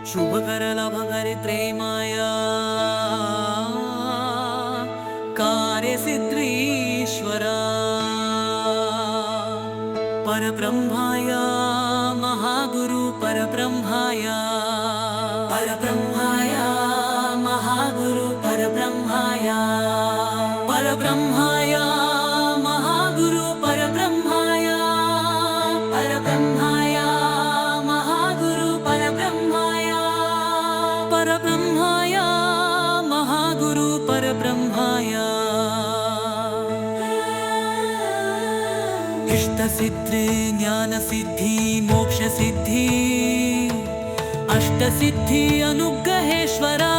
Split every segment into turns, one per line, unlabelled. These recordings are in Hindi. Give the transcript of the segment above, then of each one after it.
शुभ कर लाभ करे त्रयमाया कार्य सिद्धीश्वरा परब्रह्माया महागुरु परब्रह्माया महागुरु परब्रह्माया महागुरु परब्रह्माया महागुरु परब्रह्माया महागुरु परब्रह्माया इष्ट सिद्धि ज्ञान सिद्धि मोक्ष सिद्धि अष्ट सिद्धि अनुग्रहेश्वरा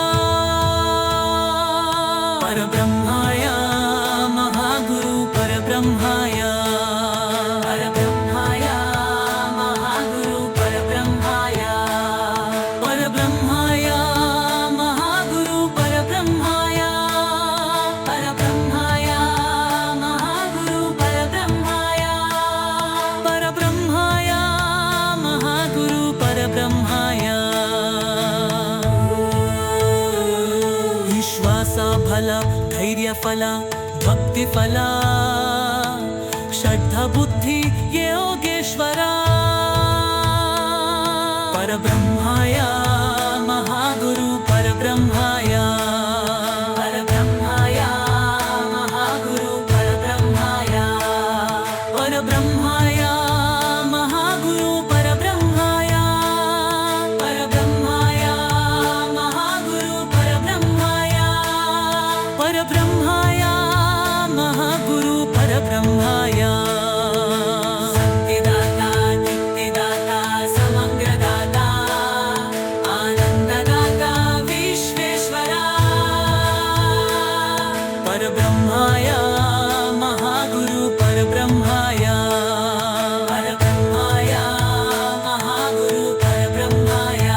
परब्रह्माया महागुरु परब्रह्माया महागुरु परब्रह्माया महागुरु परब्रह्माया महागुरु परब्रह्माया महागुरु परब्रह्माया विश्वास फल धैर्य फल भक्ति फल श्रद्धा बुद्धि योगेश्वरा परब्रह्माया महागुरु परब्रह्माया महागुरु परब्रह्माया महागुरु परब्रह्माया महागुरु परब्रह्माया महागुरु परब्रह्माया सत्यदाता नित्यदाता समग्रदाता आनंददाता विश्वेश्वरा परब्रह्माया महागुरु परब्रह्माया महागुरु परब्रह्माया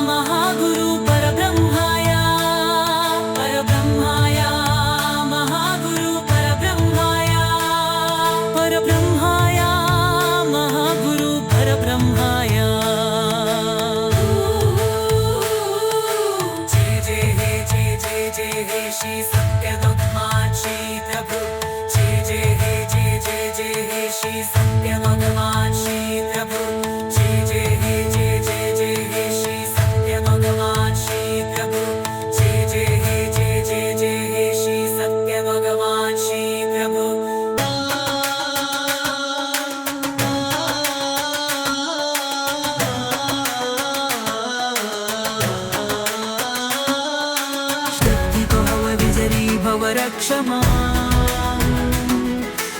महागुरु परब्रह्माया महागुरु परब्रह्माया महागुरु परब्रह्माया जय हे श्री सत्यभगवान श्री प्रभु जय हे श्री सत्यभगवान श्री प्रभु जय हे श्री सत्यभगवान श्री प्रभु जय हे श्री सत्यभगवान श्री प्रभु भव रक्षमा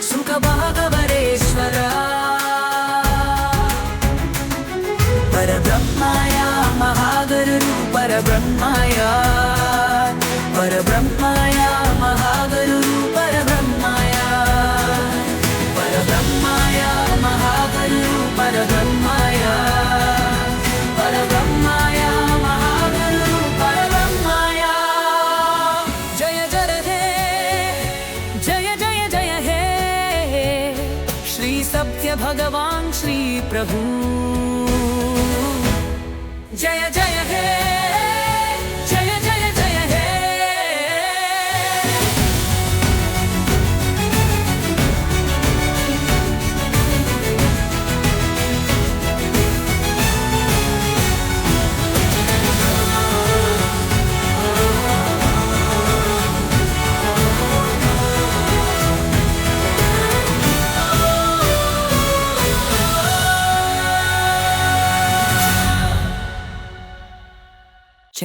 सुख भागवरेश्वरा परब्रह्माया महागुरु परब्रह्माया महागुरु परब्रह्माया महागुरु परब्रह्माया महागुरु परब्रह्माया जय हे श्री सत्य भगवान श्री प्रभु जय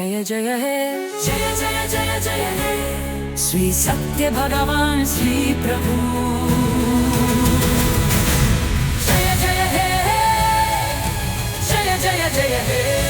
हे जय हे जय हे श्री सत्य भगवान श्री प्रभु जय हे जय हे